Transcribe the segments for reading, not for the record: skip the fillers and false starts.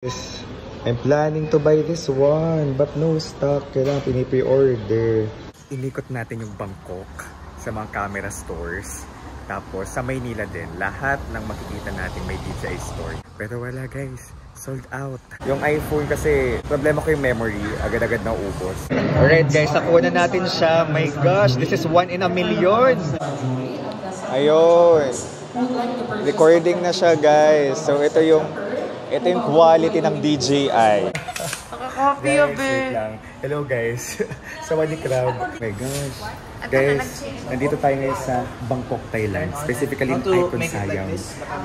Yes, I'm planning to buy this one but no stock. Kailangan pinipre-order. Inikot natin yung Bangkok sa mga camera stores. Tapos sa Maynila din, lahat ng makikita natin may DJI store. Pero wala guys, sold out. Yung iPhone kasi, problema ko yung memory, agad-agad na ubos. Alright guys, nakuha na natin siya. My gosh, this is 1 in a million. Ayun. Recording na siya guys. So ito yung quality ng DJI. Nakaka-copy of it. Hello guys. Sawadee krab. Oh my gosh. Guys, nandito tayo ngayon sa Bangkok, Thailand. Specifically in Icon Siam.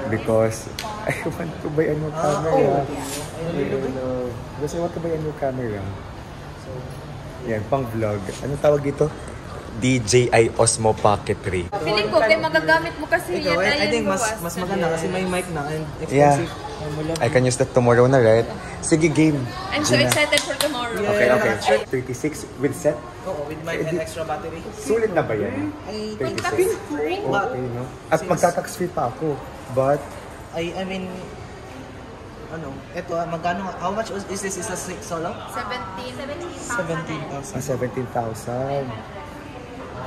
Because I want to buy a new camera. Because I want to buy a new camera. Yan, pang vlog. Anong tawag dito? DJI Osmo Pocket 3. Feeling ko, kay magagamit mo kasi yan. I think mas maganda kasi may mic na and expensive. Yeah. I can use that tomorrow na, right? Sige, game. I'm so excited for tomorrow. Okay. 36 with set? Oo, with mic and extra battery. Sulit na ba yan? 36. Okay, no? At magta-tax free pa ako. But, I mean, eto, magkano, how much is this? Is a solo? 17,000. 17,000.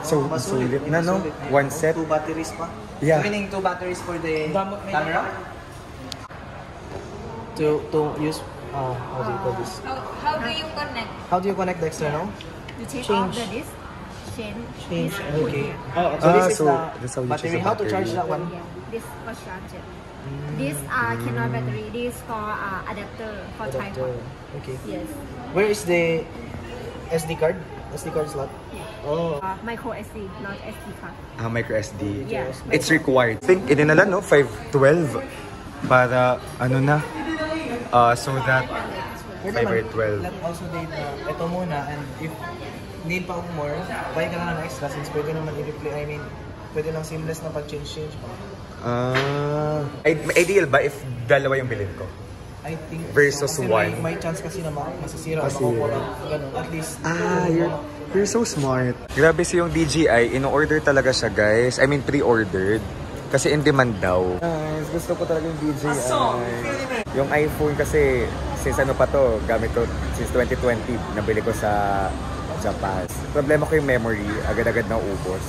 So, sulit na, no? One set? 2 batteries pa? Yeah. Meaning 2 batteries for the camera? To use, how do you call this? How do you connect? How do you connect the external? You take Change. off the disc. Change. Okay. So this is that's how the you battery. choose the How to battery. charge that one? Yeah, this for charger. This cannot battery. This for adapter for tripod. Okay. Yes. Where is the SD card? SD card slot? Oh. Micro SD, not SD card. Micro SD. Yeah. It's required. I think, idinala, no? 512. Para, ano na? So that, 512. Let also data. Ito muna, and if need pa ako more, buy ka lang ng extra since pwede naman i-replay. I mean, pwede lang seamless na pag-change pa. Ideal ba if dalawa yung bilhin ko? I think versus so, one. May chance kasi na masasira o makukulang. Ganun, at least. You're so smart. Grabe si yung DJI, in-order talaga siya guys. I mean, pre-ordered. Kasi in demand daw. Guys, gusto ko talaga yung DJI. Yung iPhone kasi, since ano pa to, gamit ko since 2020, nabili ko sa Japan. Problema ko yung memory, agad-agad na ubos.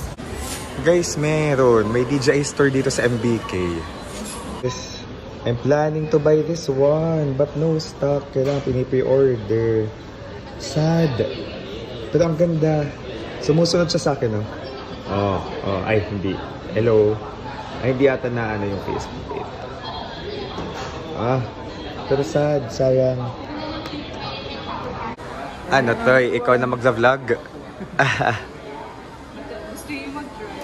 Guys, meron. May DJI store dito sa MBK. Yes, I'm planning to buy this one, but no stock. Kailangan pinipre-order. Sad. Pero ang ganda. Sumusunod siya sa akin, no? Ay, hindi. Hello. Ay, hindi ata na ano yung Facebook page. Pero sad. Sayang. Ano, Toy? Ikaw na magza-vlog? Gusto yung mag-try.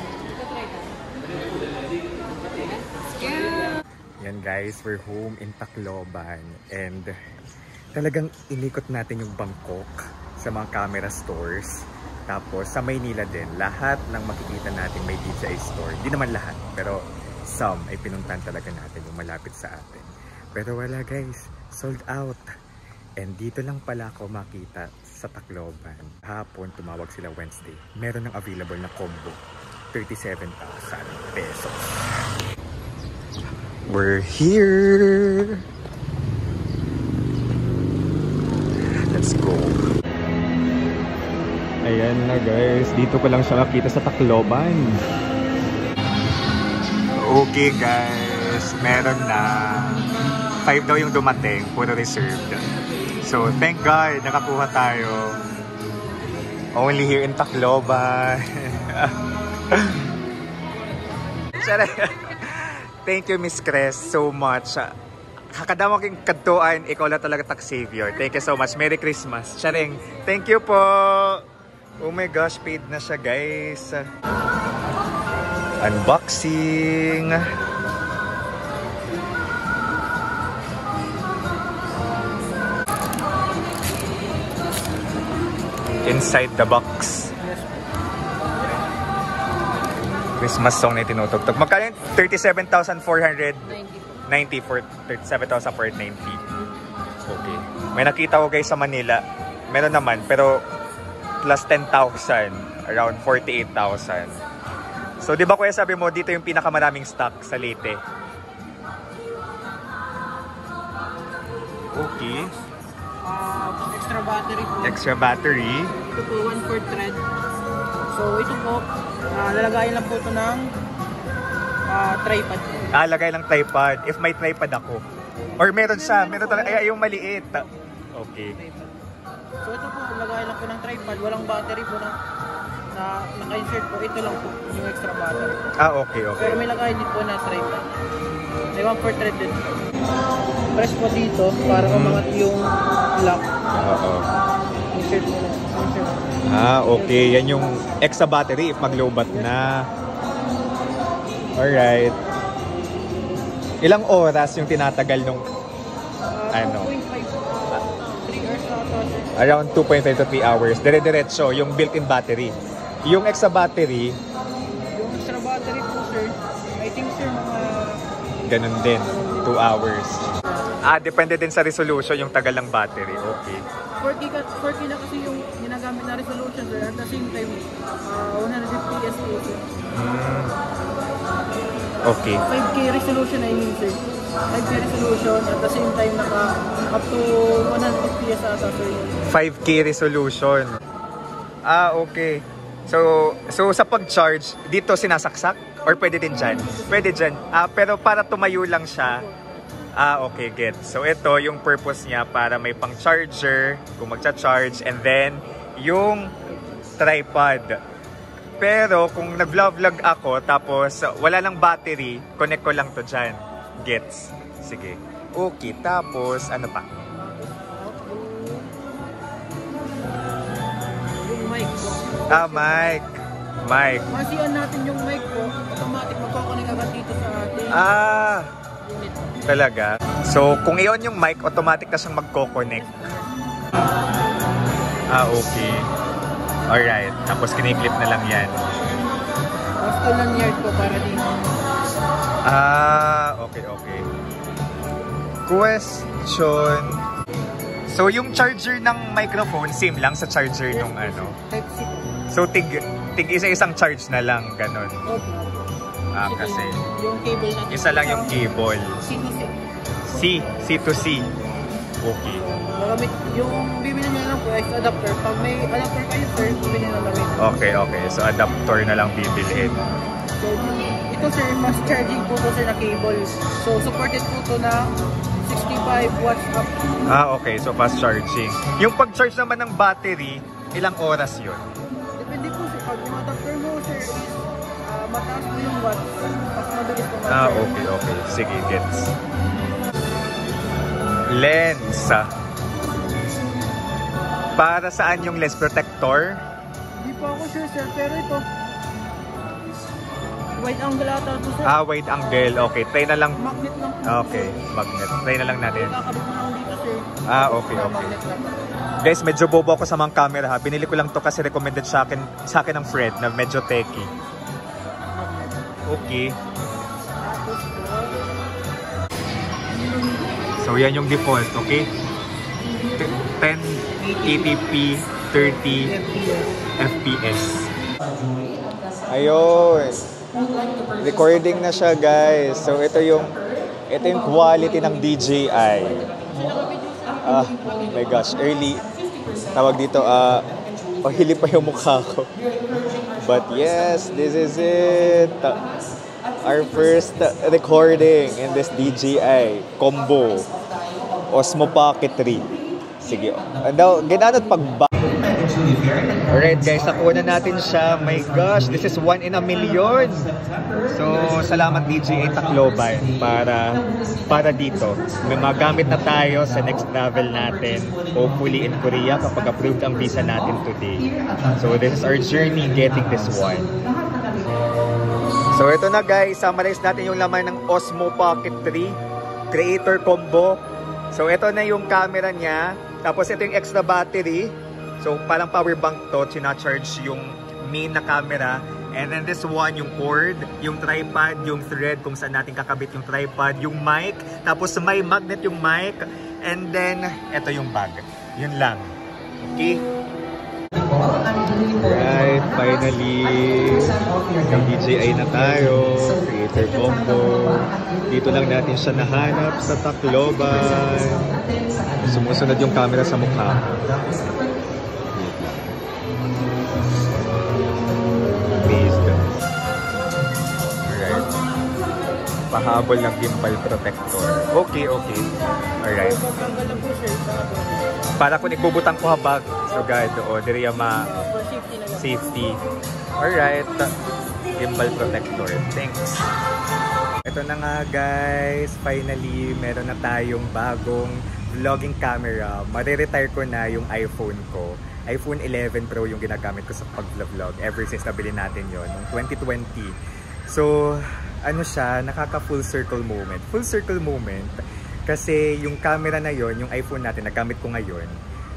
Yan guys, we're home in Tacloban. And talagang inikot natin yung Bangkok sa mga camera stores. Tapos sa Maynila din, lahat ng makikita natin may DJI store. Hindi naman lahat, pero some ay pinuntan talaga natin yung malapit sa atin. Pero wala guys, sold out. And dito lang pala ako makita sa Tacloban. Hapon, tumawag sila Wednesday. Meron ng available na combo. 37,000 pesos. We're here! Let's go! Ayan na guys, dito ko lang siya nakita sa Tacloban. Okay guys, meron na. 5 daw yung dumating, puro reserved. So thank God, nakakuha tayo. Only here in Tacloban. Thank you Miss Cres so much. Kakadama king kadtuan, ikaw lang talaga tax savior. Thank you so much. Merry Christmas. Charing, thank you po. Oh my gosh, paid na siya guys. Unboxing. Inside the box. Christmas song na tinutugtog. Magkano yung 37,490 for 37,490. Okay. May nakita ko guys sa Manila. Meron naman, pero plus 10,000. Around 48,000. So, di ba kuya sabi mo, dito yung pinakamaraming stock sa Leyte? Okay. Extra battery po. Extra battery. Ito po, 1/4 thread. So, ito po, lalagayin lang po ito ng tripod. Lagay lang tripod. If may tripod ako. Or meron siya. Meron talaga. Ay, yung maliit. Okay. So, ito po, lagayin lang po ng tripod. Walang battery po na naka-insert po. Ito lang po, yung extra battery. Okay, okay. Pero may lagayin din po na tripod. May 1/4 thread din. Press po dito para umangat yung lock. Oo. Insert mo na. Insert. Okay. Yan yung extra battery if maglobat na. Alright. Ilang oras yung tinatagal nung ano? 3 hours na ito. Around 2.5 to 3 hours. Dire-diretso yung built-in battery. Yung extra battery, Yung extra battery po, sir, I think, sir, mga ganun din. 2 hours. Depende din sa resolution yung tagal ng battery. Okay. 4K na kasi yung ginagamit na resolution, sir. At the same time, 100 FPS po, sir. Okay. 5K resolution, I mean, sir. 5K resolution, at the same time, up to 100 FPS ata, sir. 5K resolution. Okay. So sa pag-charge, dito sinasaksak? Or pwede din dyan? Pwede dyan. Pero para tumayo lang siya. Okay, get. So ito, yung purpose niya para may pang-charger, kung magcha-charge, and then yung tripod. Pero kung nag-vlog ako, tapos wala lang battery, connect ko lang to dyan. Gets. Sige. Okay, tapos ano pa? Yung mic po. Mic. Masiyan natin yung mic po, automatic magkoconnect agad dito sa ating unit. Talaga? So, kung iyon yung mic, automatic na siyang magko-connect. Okay. Alright. Tapos kiniklip na lang yan. Tapos ito lang yard po para dito. Okay. Question. So, yung charger ng microphone, same lang sa charger nung ano? Type-C po. So, tig isa-isang charge na lang, ganun. Kasi yung cable natin. isa lang yung cable. C to C. Okay. Magamit, yung bibili nyo lang po, is adapter. Pag may adapter kayo, sir, bibili na lang. Okay. So, adapter na lang bibilhin. So, ito, sir, fast charging po to, sir, na cable. So, supported po to na 65 watts up. Okay. So, fast charging. Yung pag-charge naman ng battery, ilang oras yun? Depende po, sir. Pag yung adapter mo, sir, is mataas po yung watts. Mas mabilis po mag-charge. Okay. Sige, gets. Lens. Para saan yung lens protector? Hindi po ako sure, sir, pero ito wide angle ata ito, sir. Wide angle. Okay, try na lang. Magnet lang po. Okay, magnet. Try na lang natin. Kakabit mo lang dito, sir. Okay. Magnet lang. Guys, medyo bobo ako sa mga camera ha. Binili ko lang to kasi recommended sa akin ng friend na medyo techie. Okay. So yan yung default, okay? 1080p 30 FPS. Ayun. Recording na siya, guys. So ito yung quality ng DJI. My gosh, early. Tawag dito, hili pa yung mukha ko. But yes, this is it. Our first recording in this DJI combo Osmo Pocket 3. Sige. Ginanot pagba. Alright guys, nakuha na natin siya. My gosh, this is 1 in a million. So, salamat DJI Tacloban para dito. May magamit na tayo sa next travel natin. Hopefully in Korea kapag approved ang visa natin today. So, this is our journey getting this one. So ito na guys, summarize natin yung laman ng Osmo Pocket 3 Creator Combo. So ito na yung camera niya. Tapos ito yung extra battery. So parang power bank to, charge yung main na camera. And then this one, yung cord, yung tripod, yung thread kung saan natin kakabit yung tripod, yung mic. Tapos may magnet yung mic. And then ito yung bag. Yun lang. Okay? Right, finally, may DJI na tayo, Creator Combo. Dito lang natin siya nahanap sa Tacloban. Sumusunod yung camera sa mukha ko. Please, guys. Alright. Pahabol ng gimbal protector. Okay. Alright. Para kung igbubutang ko habag. So guys, diriya safety. Alright. Gimbal protector. Thanks. Ito na nga guys. Finally, meron na tayong bagong vlogging camera. Mare-retire ko na yung iPhone ko. iPhone 11 Pro yung ginagamit ko sa pag-vlog ever since nabili natin yon noong 2020. So, ano siya, nakaka full circle moment. Full circle moment kasi yung camera na yon, yung iPhone natin, nagamit ko ngayon,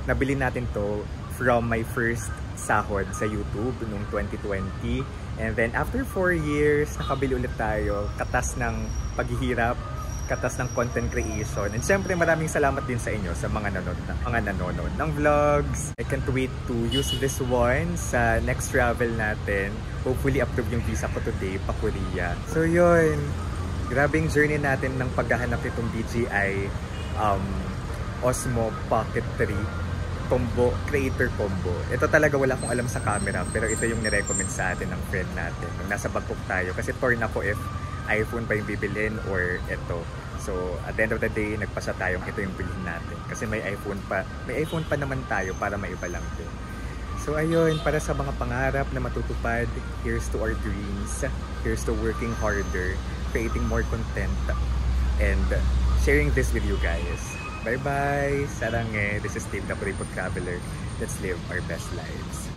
nabili natin to from my first sahod sa YouTube noong 2020. And then after 4 years, nakabili ulit tayo. Katas ng paghihirap, katas ng content creation. And syempre maraming salamat din sa inyo sa mga nanonood ng vlogs. I can't wait to use this one sa next travel natin. Hopefully approve yung visa ko today pa Korea. So yun, grabing journey natin ng paghahanap itong DJI Osmo Pocket 3 creator combo. Ito talaga wala akong alam sa camera, pero ito yung nirecommend sa atin ng friend natin nung nasa Bangkok tayo, kasi torn ako if iPhone pa yung bibilhin or ito. So at the end of the day, nagpasa tayong ito yung bilhin natin kasi may iPhone pa naman tayo para maiba lang din. So ayun, para sa mga pangarap na matutupad, here's to our dreams, here's to working harder, creating more content, and sharing this with you guys. Bye-bye! Saranghe! This is Steve, the Puripot Traveler. Let's live our best lives.